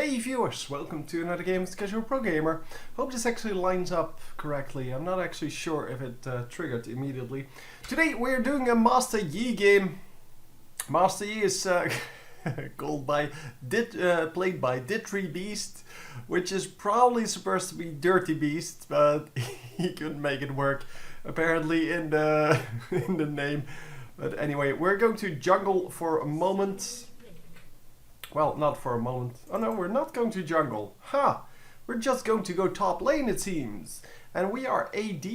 Hey viewers, welcome to another game with Casual Pro Gamer. Hope this actually lines up correctly. I'm not actually sure if it triggered immediately. Today we're doing a Master Yi game. Master Yi is played by Ditry Beast, which is probably supposed to be Dirty Beast, but he couldn't make it work apparently in the in the name. But anyway, we're going to jungle for a moment. Well, not for a moment. Oh no, we're not going to jungle. Ha! We're just going to go top lane, it seems. And we are AD.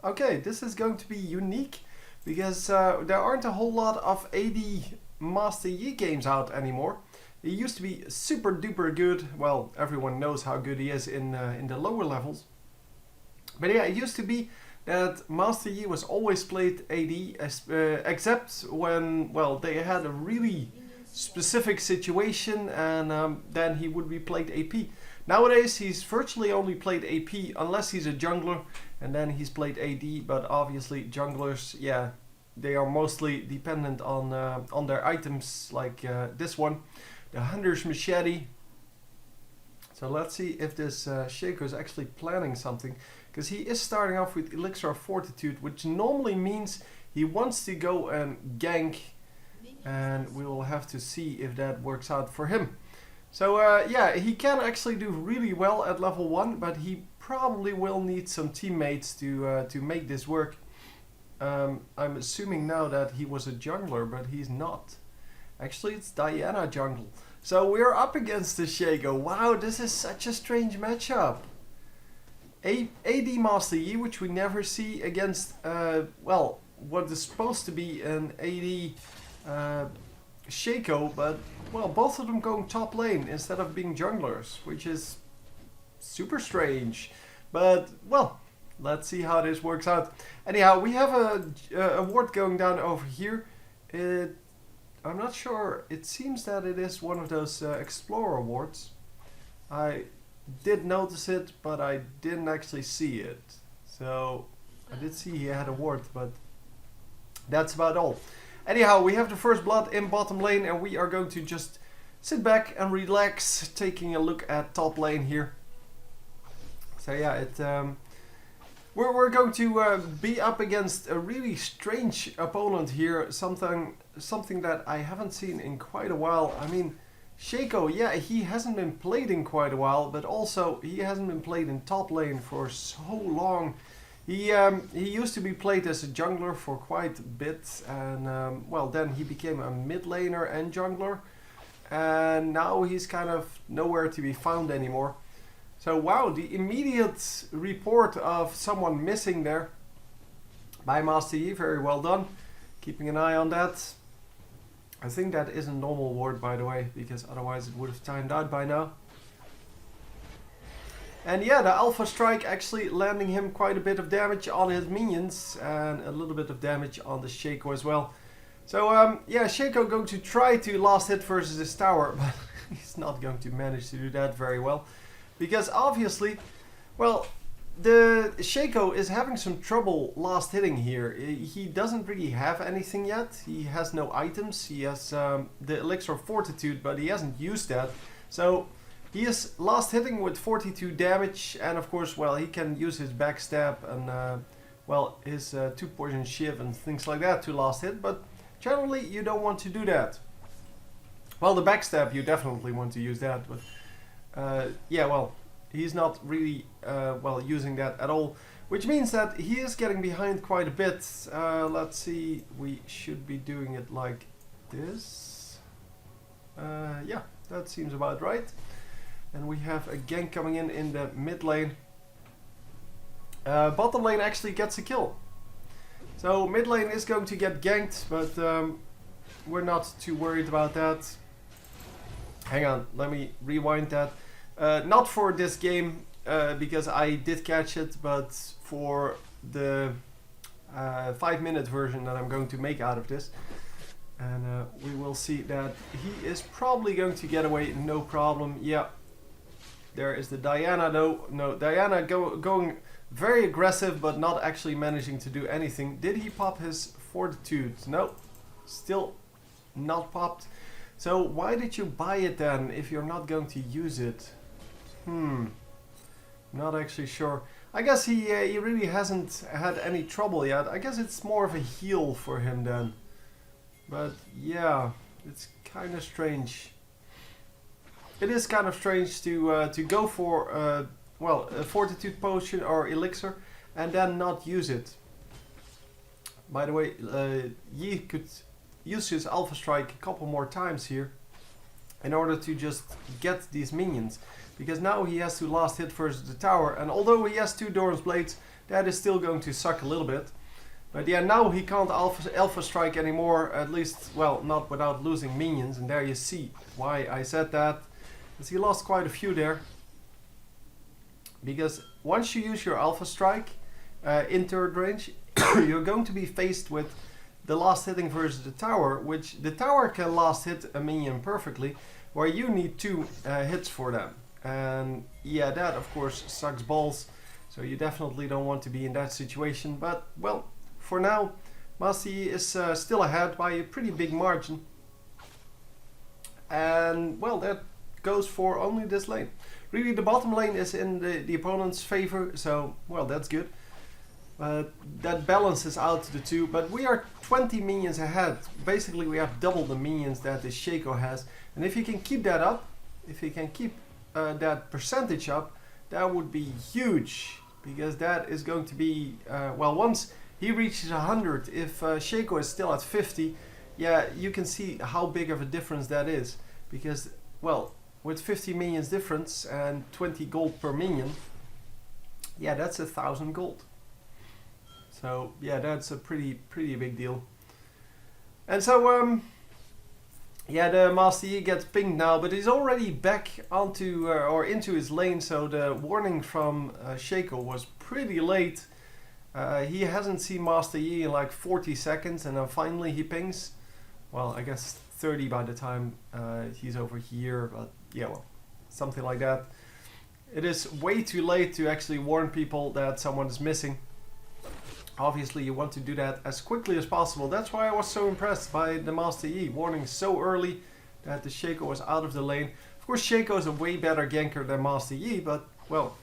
Okay, this is going to be unique because there aren't a whole lot of AD Master Yi games out anymore. He used to be super duper good. Well, everyone knows how good he is in the lower levels. But yeah, it used to be that Master Yi was always played AD, except when, well, they had a really specific situation, and then he would be played AP. Nowadays he's virtually only played AP unless he's a jungler, and then he's played AD. But obviously junglers, yeah, they are mostly dependent on their items, like this one, the Hunter's Machete. So let's see if this Shaco is actually planning something, because he is starting off with Elixir of Fortitude, which normally means he wants to go and gank, and we will have to see if that works out for him. So yeah, he can actually do really well at level 1, but he probably will need some teammates to make this work. I'm assuming now that he was a jungler, but he's not. Actually, it's Diana jungle. So we're up against the Shaco. Wow, this is such a strange matchup. AD Master Yi, which we never see against, well, what is supposed to be an AD Shaco, but well, both of them going top lane instead of being junglers, which is super strange. But well, let's see how this works out. Anyhow, we have a award going down over here. I'm not sure. It seems that it is one of those Explorer awards. I did notice it, but I didn't actually see it. So I did see he had a award, but that's about all. Anyhow, we have the first blood in bottom lane, and we are going to just sit back and relax, taking a look at top lane here. So yeah, we're going to be up against a really strange opponent here, something that I haven't seen in quite a while. I mean, Shaco, yeah, he hasn't been played in quite a while, but also he hasn't been played in top lane for so long. He used to be played as a jungler for quite a bit, and well, then he became a mid laner and jungler, and now he's kind of nowhere to be found anymore. So wow, the immediate report of someone missing there by Master Yi, very well done, keeping an eye on that. I think that is a normal ward, by the way, because otherwise it would have timed out by now. And yeah, the Alpha Strike actually landing him quite a bit of damage on his minions, and a little bit of damage on the Shaco as well. So yeah, Shaco going to try to last hit versus his tower, but he's not going to manage to do that very well. Because obviously, well, the Shaco is having some trouble last hitting here. He doesn't really have anything yet. He has no items. He has the Elixir of Fortitude, but he hasn't used that. So he is last hitting with 42 damage, and of course, well, he can use his backstab and well, his 2-poison shiv and things like that to last hit, but generally you don't want to do that. Well, the backstab you definitely want to use that, but yeah, well, he's not really well using that at all, which means that he is getting behind quite a bit. Let's see, we should be doing it like this. Yeah, that seems about right. And we have a gank coming in the mid lane. Bottom lane actually gets a kill. So mid lane is going to get ganked, but we're not too worried about that. Hang on, let me rewind that. Not for this game, because I did catch it, but for the 5-minute version that I'm going to make out of this. And we will see that he is probably going to get away, no problem. Yeah. There is the Diana though. No, Diana going very aggressive, but not actually managing to do anything. Did he pop his Fortitude? No, still not popped. So why did you buy it then if you're not going to use it? Not actually sure. I guess he really hasn't had any trouble yet. I guess it's more of a heal for him then. But yeah, it's kind of strange. It is kind of strange to go for well, a fortitude potion or elixir and then not use it. By the way, Yi could use his Alpha Strike a couple more times here in order to just get these minions. Because now he has to last hit versus the tower, and although he has 2 Doran's Blades, that is still going to suck a little bit. But yeah, now he can't Alpha Strike anymore, at least, well, not without losing minions, and there you see why I said that. Because he lost quite a few there. Because once you use your Alpha Strike in third range, you're going to be faced with the last hitting versus the tower, which the tower can last hit a minion perfectly, where you need 2 hits for them. And yeah, that of course sucks balls, so you definitely don't want to be in that situation. But well, for now, Master Yi is still ahead by a pretty big margin. And well, that goes for only this lane. Really, the bottom lane is in the opponent's favor, so well, that's good. That balances out the two, but we are 20 minions ahead. Basically, we have double the minions that the Shaco has, and if he can keep that up, if he can keep that percentage up, that would be huge, because that is going to be well, once he reaches 100, if Shaco is still at 50, yeah, you can see how big of a difference that is, because well, with 50 minions difference and 20 gold per minion, yeah, that's 1,000 gold. So yeah, that's a pretty big deal. And so yeah, the Master Yi gets pinged now, but he's already back onto or into his lane, so the warning from Shaco was pretty late. He hasn't seen Master Yi in like 40 seconds, and then finally he pings. Well, I guess 30 by the time he's over here, but yeah, well, something like that. It is way too late to actually warn people that someone is missing. Obviously, you want to do that as quickly as possible. That's why I was so impressed by the Master Yi, warning so early that the Shaco was out of the lane. Of course, Shaco is a way better ganker than Master Yi, but well,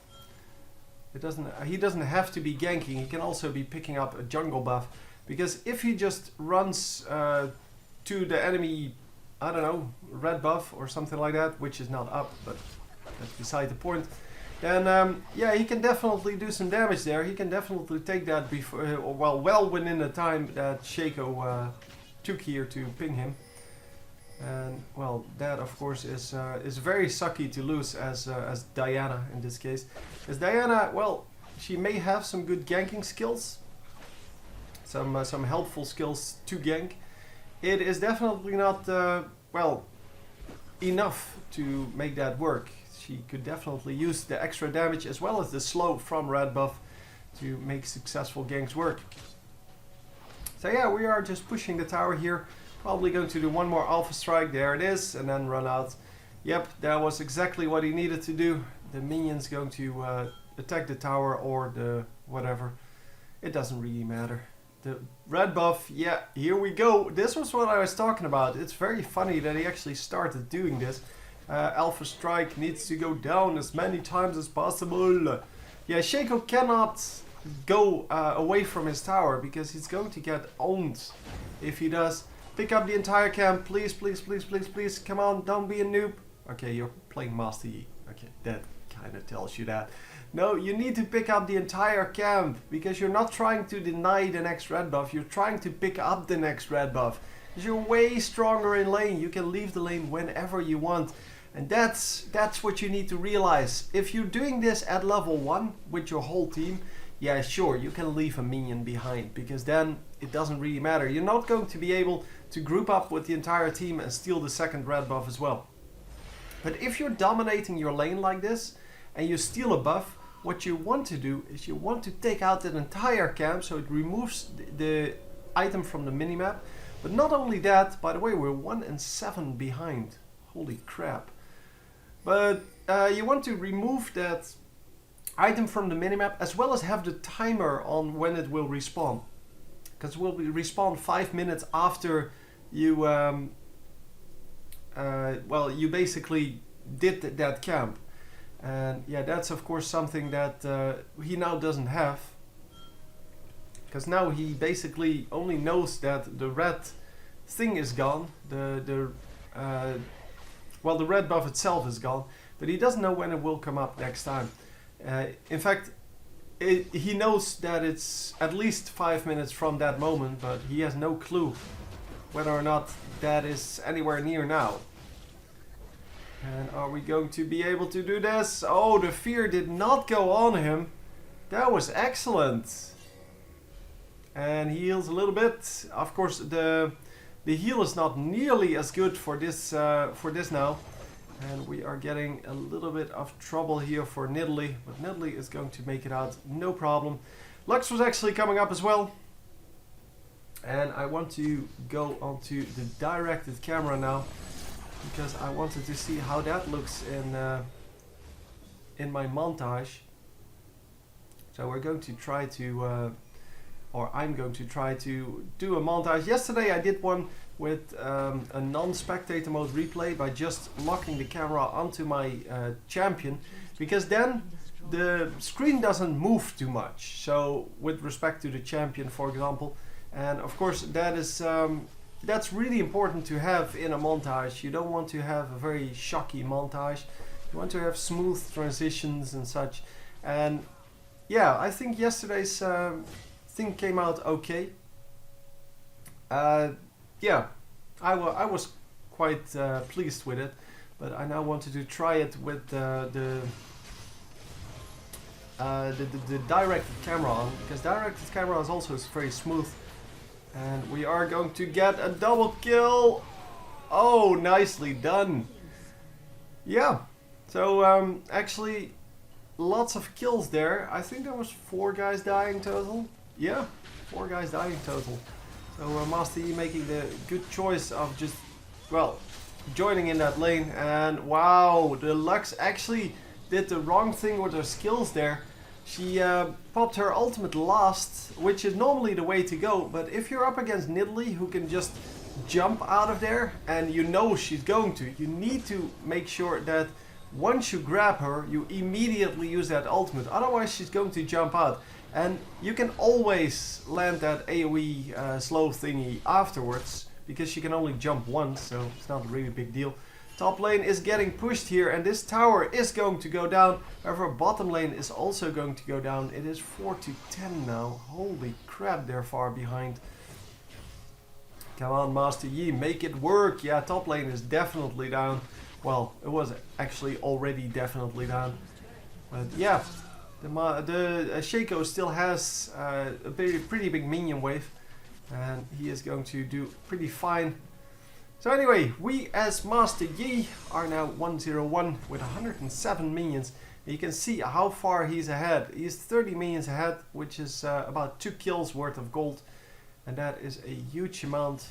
he doesn't have to be ganking. He can also be picking up a jungle buff, because if he just runs to the enemy, I don't know, red buff or something like that, which is not up, but that's beside the point. Then yeah, he can definitely do some damage there. He can definitely take that before, well within the time that Shaco took here to ping him. And well, that of course is very sucky to lose as Diana in this case. Because Diana, well, she may have some good ganking skills, some helpful skills to gank. It is definitely not well enough to make that work. She could definitely use the extra damage as well as the slow from red buff to make successful ganks work. So yeah, we are just pushing the tower here. Probably going to do one more Alpha Strike, there it is, and then run out. Yep, that was exactly what he needed to do. The minion's going to attack the tower or the whatever. It doesn't really matter. The red buff, yeah, here we go. This was what I was talking about. It's very funny that he actually started doing this. Alpha Strike needs to go down as many times as possible. Yeah, Shaco cannot go away from his tower because he's going to get owned if he does. Pick up the entire camp, please, please, please, please, please. Come on, don't be a noob. Okay, you're playing Master Yi. Okay, that kind of tells you that. No, you need to pick up the entire camp because you're not trying to deny the next red buff. You're trying to pick up the next red buff. Because you're way stronger in lane. You can leave the lane whenever you want. And that's what you need to realize. If you're doing this at level 1 with your whole team, yeah, sure, you can leave a minion behind, because then it doesn't really matter. You're not going to be able to group up with the entire team and steal the second red buff as well. But if you're dominating your lane like this, and you steal a buff, what you want to do is you want to take out that entire camp, so it removes the item from the minimap. But not only that, by the way, we're 1 and 7 behind. Holy crap. But you want to remove that item from the minimap, as well as have the timer on when it will respawn. Because it will respawn 5 minutes after you well, you basically did that camp. And yeah, that's of course something that he now doesn't have. Because now he basically only knows that the red thing is gone. Well, the red buff itself is gone, but he doesn't know when it will come up next time. In fact, he knows that it's at least 5 minutes from that moment, but he has no clue whether or not that is anywhere near now. And are we going to be able to do this? Oh, the fear did not go on him. That was excellent. And he heals a little bit. Of course, the heal is not nearly as good for this now. And we are getting a little bit of trouble here for Nidalee, but Nidalee is going to make it out, no problem. Lux was actually coming up as well. And I want to go onto the directed camera now, because I wanted to see how that looks in my montage. So we're going to try to, or I'm going to try to do a montage. Yesterday I did one with a non-spectator mode replay by just locking the camera onto my champion, because then the screen doesn't move too much. So with respect to the champion, for example, and of course that is that's really important to have in a montage. You don't want to have a very shocky montage. You want to have smooth transitions and such. And yeah, I think yesterday's thing came out okay. Yeah, I was quite pleased with it, but I now wanted to try it with the directed camera on, because directed camera is also very smooth. And we are going to get a double kill. Oh, nicely done. Yeah, so actually lots of kills there. I think there was 4 guys dying total. Yeah, 4 guys dying total. So Master E making the good choice of just, well, joining in that lane. And wow, the Lux actually did the wrong thing with her skills there. She popped her ultimate last, which is normally the way to go. But if you're up against Nidalee, who can just jump out of there, and you know she's going to, you need to make sure that once you grab her, you immediately use that ultimate. Otherwise she's going to jump out. And you can always land that AoE slow thingy afterwards, because she can only jump once, so it's not a really big deal. Top lane is getting pushed here, and this tower is going to go down. However, bottom lane is also going to go down. It is 4-10 now. Holy crap, they're far behind. Come on, Master Yi, make it work. Yeah, top lane is definitely down. Well, it was actually already definitely down. But yeah. The Shaco still has a pretty big minion wave, and he is going to do pretty fine. So anyway, we as Master Yi are now 101 with 107 minions. And you can see how far he's ahead. He's 30 minions ahead, which is about 2 kills worth of gold, and that is a huge amount.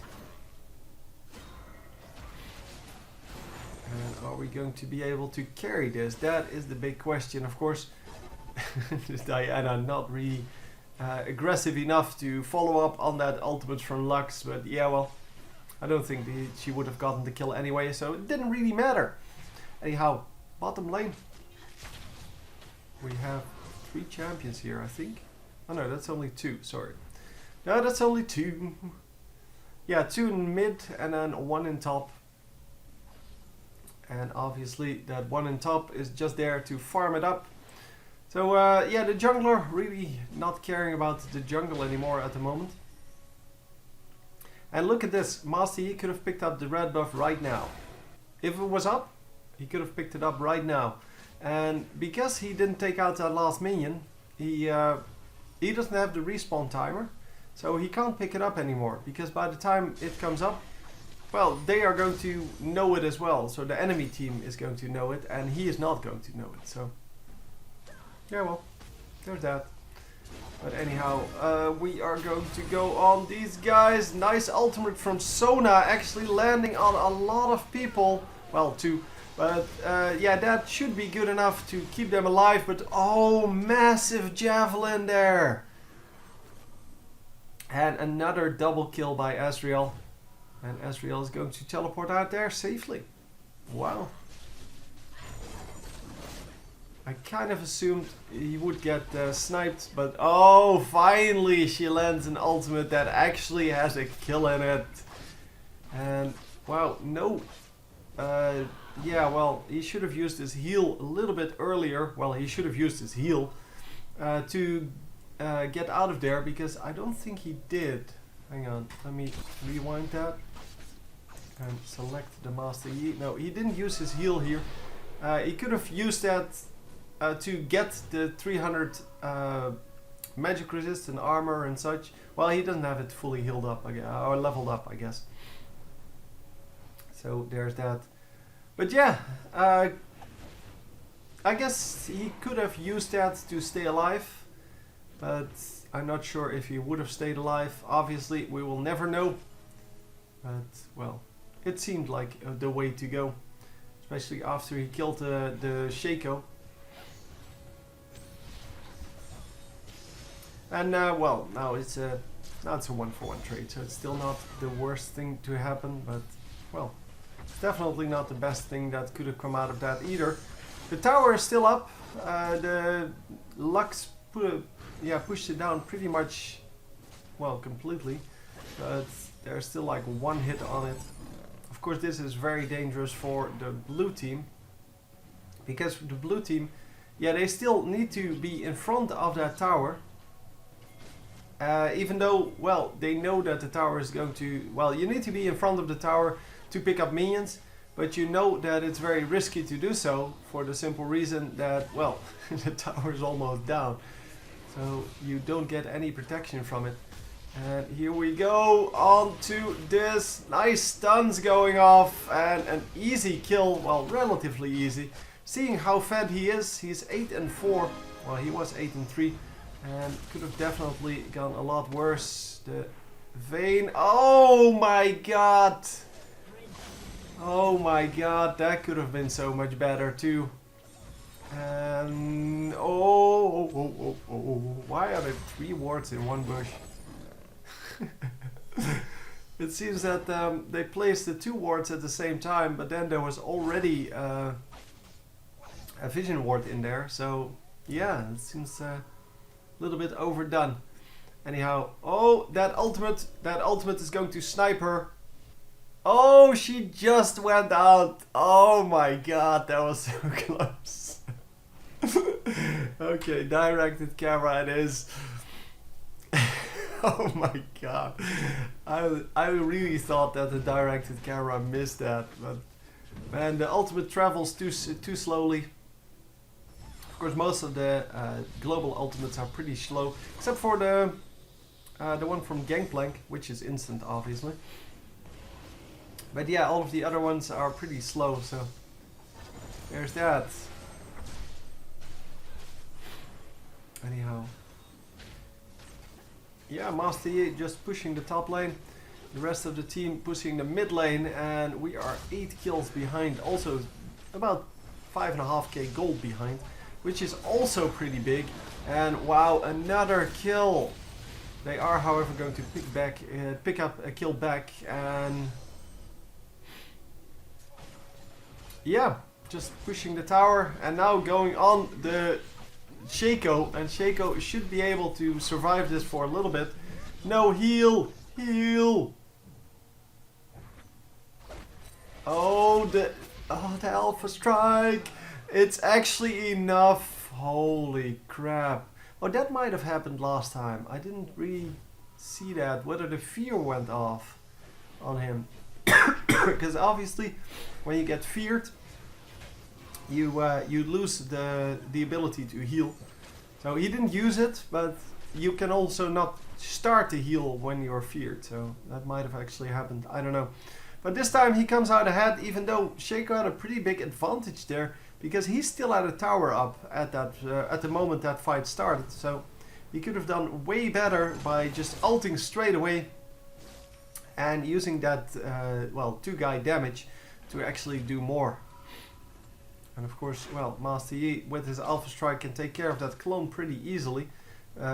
And are we going to be able to carry this? That is the big question, of course. Diana not really aggressive enough to follow up on that ultimate from Lux, but yeah, well, I don't think she would have gotten the kill anyway, so it didn't really matter. Anyhow, bottom lane, we have 3 champions here, I think. Oh no, that's only 2, sorry. No, that's only 2. Yeah, 2 in mid and then 1 in top. And obviously that 1 in top is just there to farm it up. So yeah, the jungler really not caring about the jungle anymore at the moment. And look at this, Master Yi could have picked up the red buff right now. If it was up, he could have picked it up right now. And because he didn't take out that last minion, he doesn't have the respawn timer. So he can't pick it up anymore, because by the time it comes up, well, they are going to know it as well. So the enemy team is going to know it, and he is not going to know it. So yeah, well, there's that. But anyhow, we are going to go on these guys. Nice ultimate from Sona, actually landing on a lot of people. Well, 2. But yeah, that should be good enough to keep them alive. But oh, massive javelin there. And another double kill by Azrael. And Ezreal is going to teleport out there safely. Wow. I kind of assumed he would get sniped, but oh, finally she lands an ultimate that actually has a kill in it. And wow, no. Yeah, well, he should have used his heal a little bit earlier. Well, he should have used his heal to get out of there, because I don't think he did. Hang on, let me rewind that and select the Master Yi. No, he didn't use his heal here. He could have used that to get the 300 magic resist and armor and such. Well, he doesn't have it fully healed up, or leveled up, I guess. So there's that. But yeah, I guess he could have used that to stay alive, but I'm not sure if he would have stayed alive. Obviously, we will never know. But, well, it seemed like the way to go, especially after he killed the Shaco. And well, now it's a 1-for-1 trade, so it's still not the worst thing to happen, but well, it's definitely not the best thing that could have come out of that either. The tower is still up. The Lux pushed it down pretty much, well, completely, but there's still like one hit on it. Of course, this is very dangerous for the blue team, because the blue team, yeah, they still need to be in front of that tower. Even though, well, they know that the tower is going to... Well, you need to be in front of the tower to pick up minions, but you know that it's very risky to do so, for the simple reason that, well, the tower is almost down. So you don't get any protection from it. And here we go, on to this. Nice stuns going off, and an easy kill, well, relatively easy. Seeing how fed he is, he's 8-4. Well, he was 8-3. And could have definitely gone a lot worse. The Vayne. Oh my god! Oh my god, that could have been so much better too. And oh, why are there 3 wards in one bush? It seems that they placed the 2 wards at the same time, but then there was already a vision ward in there. So yeah, it seems little bit overdone. Anyhow, oh, that ultimate is going to snipe her. Oh, she just went out. Oh my god, that was so close. Okay, directed camera it is. Oh my god. I really thought that the directed camera missed that, but man, the ultimate travels too slowly. Of course, most of the global ultimates are pretty slow, except for the one from Gangplank, which is instant, obviously. But yeah, all of the other ones are pretty slow, so there's that. Anyhow, yeah, Master Yi just pushing the top lane, the rest of the team pushing the mid lane, and we are 8 kills behind, also about 5.5k gold behind, which is also pretty big. And wow, another kill. They are, however, going to pick up a kill back, and yeah, just pushing the tower, and now going on the Shaco, and Shaco should be able to survive this for a little bit. No, heal! Oh, the Alpha Strike! It's actually enough. Holy crap. Oh, that might have happened last time. I didn't really see that, whether the fear went off on him. Because obviously, when you get feared, you lose the ability to heal. So he didn't use it, but you can also not start to heal when you're feared. So that might have actually happened. I don't know. But this time he comes out ahead, even though Shaco had a pretty big advantage there, because he still had a tower up at the moment that fight started. So he could have done way better by just ulting straight away and using that well, 2-guy damage to actually do more. And of course, well, Master Yi with his Alpha Strike can take care of that clone pretty easily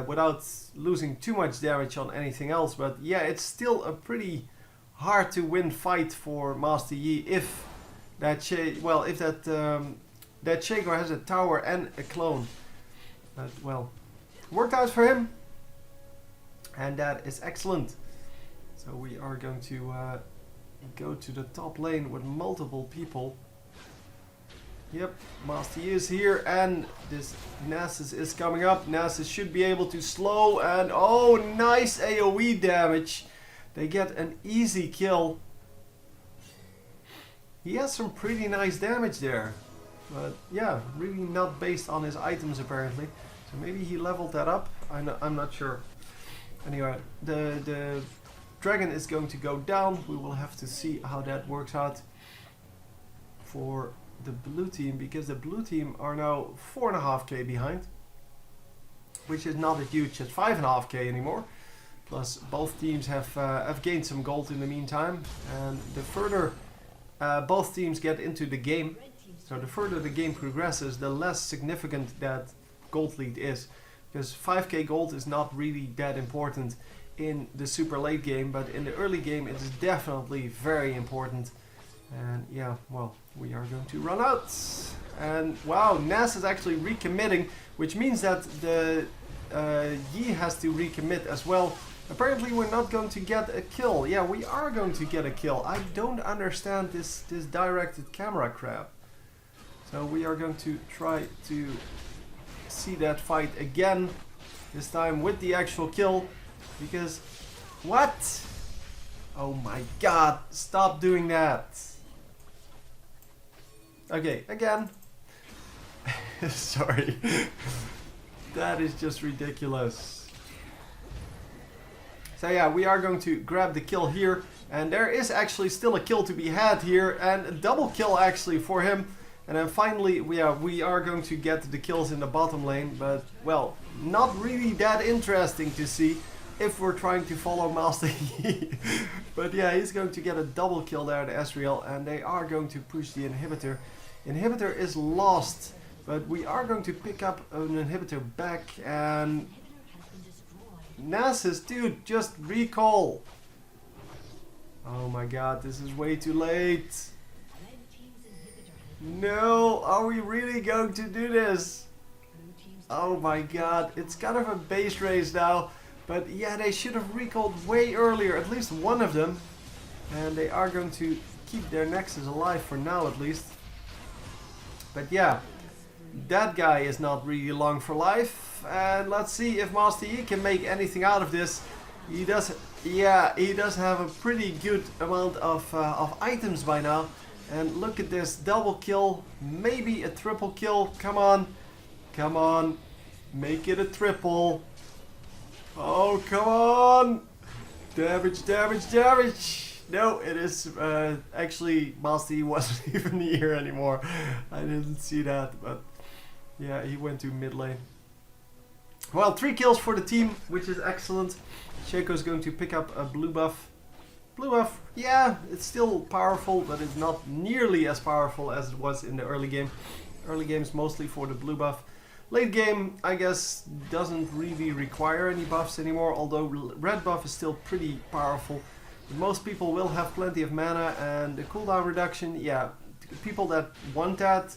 without losing too much damage on anything else. But yeah, it's still a pretty hard to win fight for Master Yi if that that Shaco has a tower and a clone. But well, worked out for him, and that is excellent. So we are going to go to the top lane with multiple people. Yep, Master Yi is here, and this Nasus is coming up. Nasus should be able to slow, and oh, nice AoE damage. They get an easy kill. He has some pretty nice damage there. But yeah, really not based on his items apparently. So maybe he leveled that up. I'm not sure. Anyway, the dragon is going to go down. We will have to see how that works out for the blue team, because the blue team are now 4.5k behind, which is not as huge as 5.5k anymore. Plus both teams have gained some gold in the meantime, and the further both teams get into the game, so the further the game progresses, the less significant that gold lead is, because 5k gold is not really that important in the super late game, but in the early game it is definitely very important. And yeah, well, we are going to run out. And wow, Nas is actually recommitting, which means that the Yi has to recommit as well. Apparently we're not going to get a kill. Yeah, we are going to get a kill. I don't understand this directed camera crap. So we are going to try to see that fight again, this time with the actual kill, because what? Oh my god, stop doing that. Okay, again. Sorry. That is just ridiculous. So yeah, we are going to grab the kill here, and there is actually still a kill to be had here, and a double kill actually for him. And then finally, we are going to get the kills in the bottom lane, but well, not really that interesting to see if we're trying to follow Master Yi. But yeah, he's going to get a double kill there at Ezreal, and they are going to push the inhibitor. Inhibitor is lost, but we are going to pick up an inhibitor back, and Nasus, dude, just recall. Oh my god, this is way too late. No, are we really going to do this? Oh my god, it's kind of a base race now. But yeah, they should have recalled way earlier, at least one of them. And they are going to keep their Nexus alive for now at least. But yeah, that guy is not really long for life. And let's see if Master Yi can make anything out of this. He does, yeah, he does have a pretty good amount of items by now. And look at this, double kill, maybe a triple kill. Come on, come on, make it a triple. Oh, come on! Damage, damage, damage! No, it is actually Master Yi wasn't even here anymore. I didn't see that, but yeah, he went to mid lane. Well, 3 kills for the team, which is excellent. Shaco is going to pick up a blue buff. Blue buff, yeah, it's still powerful, but it's not nearly as powerful as it was in the early game. Early game is mostly for the blue buff. Late game, I guess, doesn't really require any buffs anymore, although red buff is still pretty powerful. Most people will have plenty of mana, and the cooldown reduction, yeah, people that want that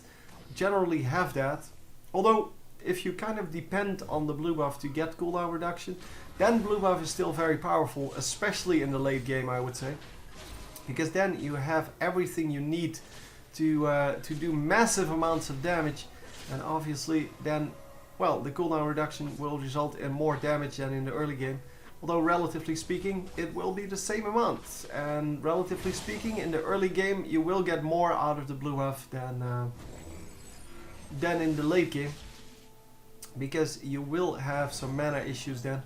generally have that. Although, if you kind of depend on the blue buff to get cooldown reduction, then blue buff is still very powerful, especially in the late game, I would say. Because then you have everything you need to do massive amounts of damage. And obviously then, well, the cooldown reduction will result in more damage than in the early game. Although relatively speaking, it will be the same amount. And relatively speaking, in the early game, you will get more out of the blue buff than in the late game. Because you will have some mana issues then.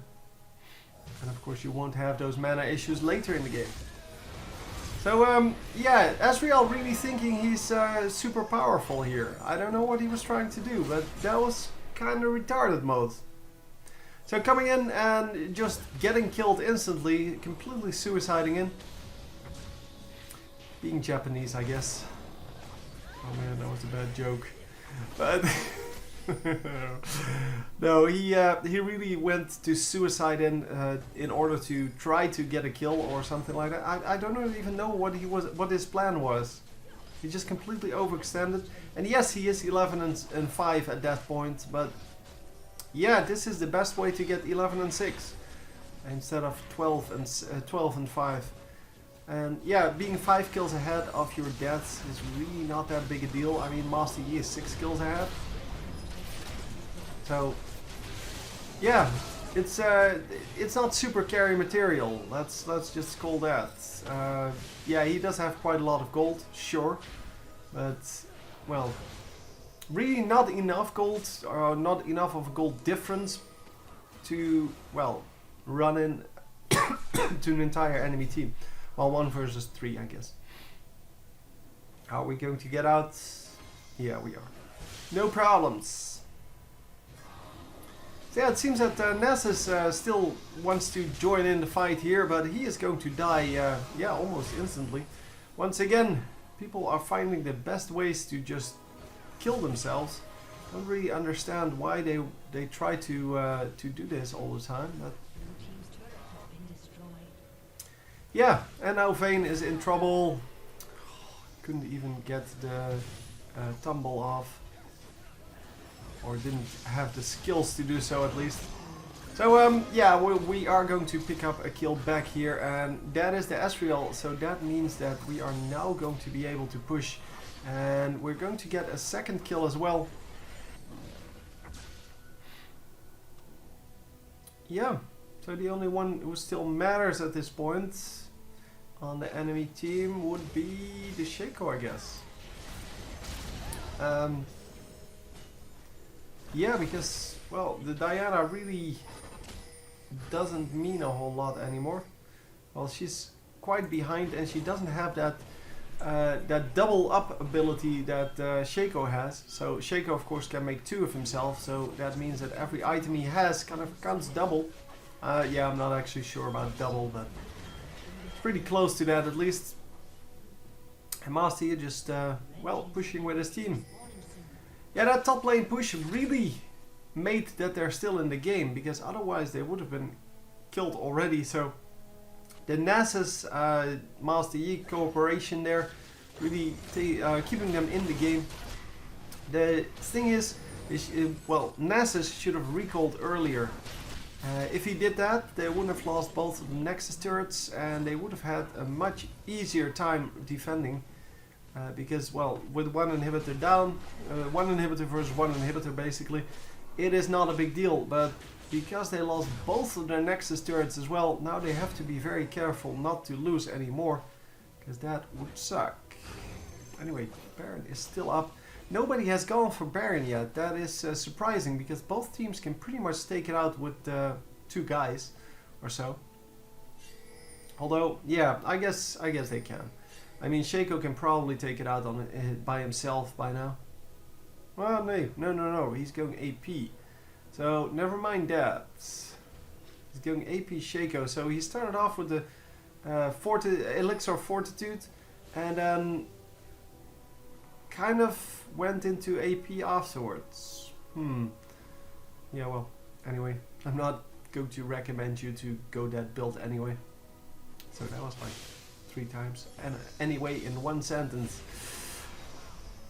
And of course you won't have those mana issues later in the game. So yeah, Ezreal really thinking he's super powerful here. I don't know what he was trying to do, but that was kind of retarded mode. So coming in and just getting killed instantly, completely suiciding in. Being Japanese, I guess. Oh man, that was a bad joke. But No, he really went to suicide in order to try to get a kill or something like that. I don't even know what his plan was. He just completely overextended. And yes, he is 11 and 5 at that point, but yeah, this is the best way to get 11 and 6 instead of 12 and 5. And yeah, being 5 kills ahead of your deaths is really not that big a deal. I mean, Master Yi is 6 kills ahead. So yeah, it's not super carry material. Let's just call that. Yeah, he does have quite a lot of gold, sure, but well, really not enough gold, or not enough of a gold difference to, well, run in to an entire enemy team. Well, 1 versus 3, I guess. Are we going to get out? Yeah, we are. No problems. So yeah, it seems that Nessus still wants to join in the fight here, but he is going to die, yeah, almost instantly. Once again, people are finding the best ways to just kill themselves. Don't really understand why they try to do this all the time. But yeah, and now Vayne is in trouble. Couldn't even get the tumble off. Or didn't have the skills to do so, at least. So yeah, we are going to pick up a kill back here, and that is the Ezreal. So that means that we are now going to be able to push, and we're going to get a second kill as well. Yeah, so the only one who still matters at this point on the enemy team would be the Shaco, I guess. Yeah, because, well, the Diana really doesn't mean a whole lot anymore. Well, she's quite behind, and she doesn't have that that double up ability that Shaco has. So Shaco, of course, can make 2 of himself, so that means that every item he has kind of counts double. Yeah, I'm not actually sure about double, but it's pretty close to that at least. And Master here just, well, pushing with his team. Yeah, that top lane push really made that they're still in the game, because otherwise they would have been killed already. So the Nasus Master Yi cooperation there really keeping them in the game. The thing is well, Nasus should have recalled earlier. If he did that, they wouldn't have lost both of the Nexus turrets, and they would have had a much easier time defending. Because, well, with 1 inhibitor down, 1 inhibitor versus 1 inhibitor basically, it is not a big deal. But because they lost both of their Nexus turrets as well, now they have to be very careful not to lose any more, because that would suck. Anyway, Baron is still up. Nobody has gone for Baron yet. That is surprising, because both teams can pretty much take it out with 2 guys or so. Although, yeah, I guess they can. I mean, Shaco can probably take it out on by himself by now. Well, no, he's going AP. So, never mind that. He's going AP Shaco. So, he started off with the Elixir of Fortitude, and then kind of went into AP afterwards. Yeah, well, anyway, I'm not going to recommend you to go that build anyway. So, that was like 3 times. And anyway, in 1 sentence.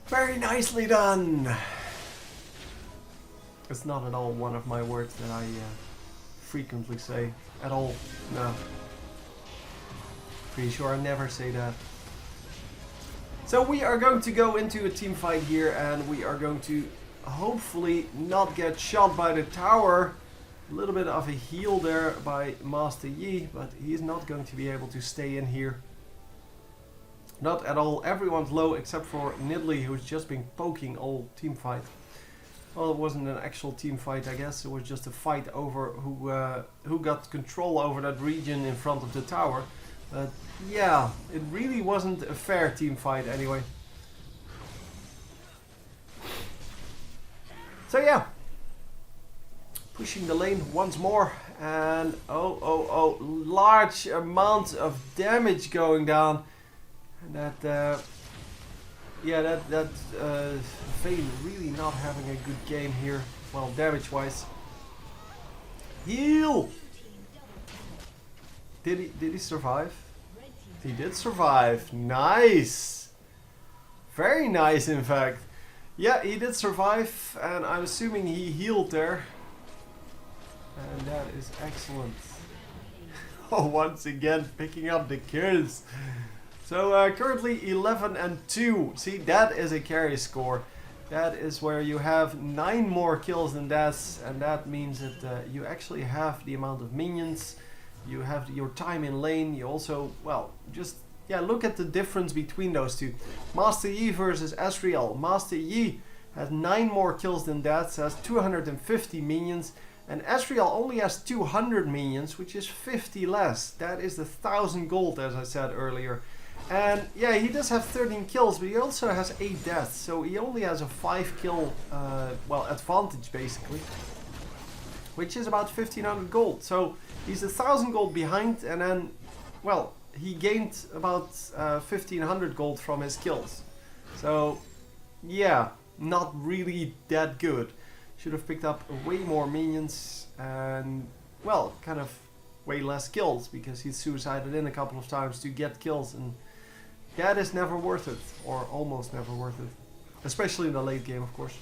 Very nicely done! It's not at all one of my words that I frequently say. At all. No. Pretty sure I never say that. So we are going to go into a team fight here, and we are going to hopefully not get shot by the tower. A little bit of a heal there by Master Yi, but he's not going to be able to stay in here. Not at all. Everyone's low except for Nidalee, who's just been poking all team fight. Well, it wasn't an actual team fight, I guess. It was just a fight over who got control over that region in front of the tower. But yeah, it really wasn't a fair team fight anyway. So yeah, pushing the lane once more, and oh, large amount of damage going down. And that yeah, that Vayne really not having a good game here. Well, damage-wise. Heal! Did he survive? He did survive. Nice! Very nice, in fact. Yeah, he did survive, and I'm assuming he healed there. And that is excellent. Oh, once again, picking up the kills. So currently 11 and 2. See, that is a carry score. That is where you have 9 more kills than deaths, and that means that you actually have the amount of minions. You have your time in lane. You also, well, just yeah, look at the difference between those two. Master Yi versus Ezreal. Master Yi has 9 more kills than deaths, has 250 minions. And Ezreal only has 200 minions, which is 50 less. That is the 1000 gold, as I said earlier. And yeah, he does have 13 kills, but he also has 8 deaths. So he only has a 5 kill, well, advantage basically. Which is about 1500 gold. So he's 1000 gold behind, and then, well, he gained about 1500 gold from his kills. So yeah, not really that good. Should have picked up way more minions and, well, kind of way less kills, because he suicided in a couple of times to get kills, and that is never worth it, or almost never worth it. Especially in the late game, of course.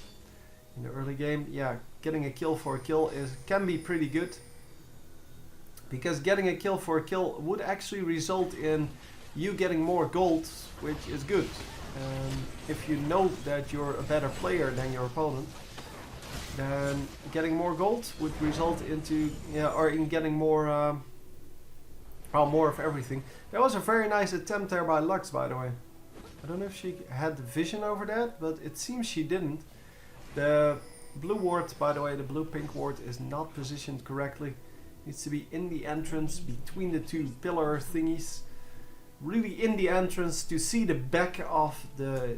In the early game, yeah, getting a kill for a kill can be pretty good, because getting a kill for a kill would actually result in you getting more gold, which is good. If you know that you're a better player than your opponent, then getting more gold would result into, yeah, or in getting more, well, more of everything. That was a very nice attempt there by Lux, by the way. I don't know if she had vision over that, but it seems she didn't. The blue ward, by the way, the blue-pink ward is not positioned correctly. Needs to be in the entrance between the two pillar thingies. Really in the entrance to see the back of the,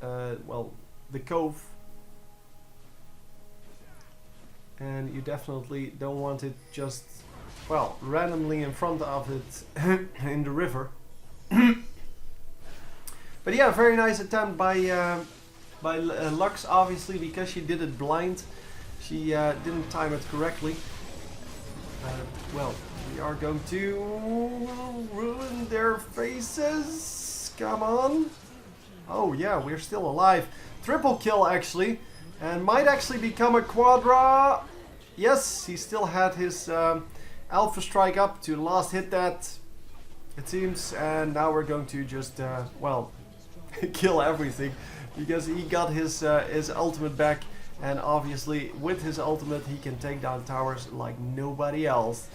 well, the cove. And you definitely don't want it just, well, randomly in front of it in the river. But yeah, very nice attempt by Lux, obviously, because she did it blind. She didn't time it correctly. Well, we are going to ruin their faces. Come on. Oh yeah, we're still alive. Triple kill, actually. And might actually become a quadra. Yes, he still had his alpha strike up to last hit that, it seems. And now we're going to just, well, kill everything. Because he got his ultimate back. And obviously, with his ultimate, he can take down towers like nobody else.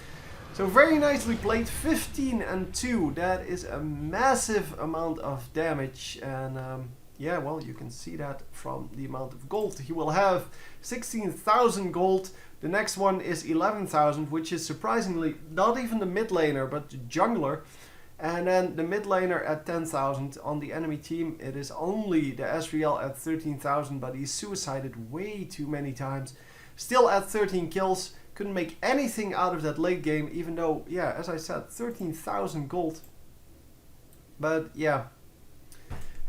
So very nicely played. 15 and 2. That is a massive amount of damage. And yeah, well, you can see that from the amount of gold. He will have 16,000 gold. The next one is 11,000, which is surprisingly not even the mid laner, but the jungler. And then the mid laner at 10,000. On the enemy team, it is only the Ezreal at 13,000, but he suicided way too many times. Still at 13 kills. Couldn't make anything out of that late game, even though, yeah, as I said, 13,000 gold. But yeah,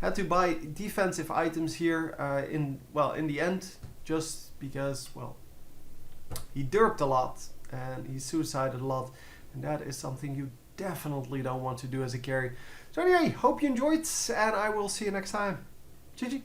had to buy defensive items here in the end, just because, well, he derped a lot and he suicided a lot, and that is something you definitely don't want to do as a carry. So anyway, hope you enjoyed, and I will see you next time. GG.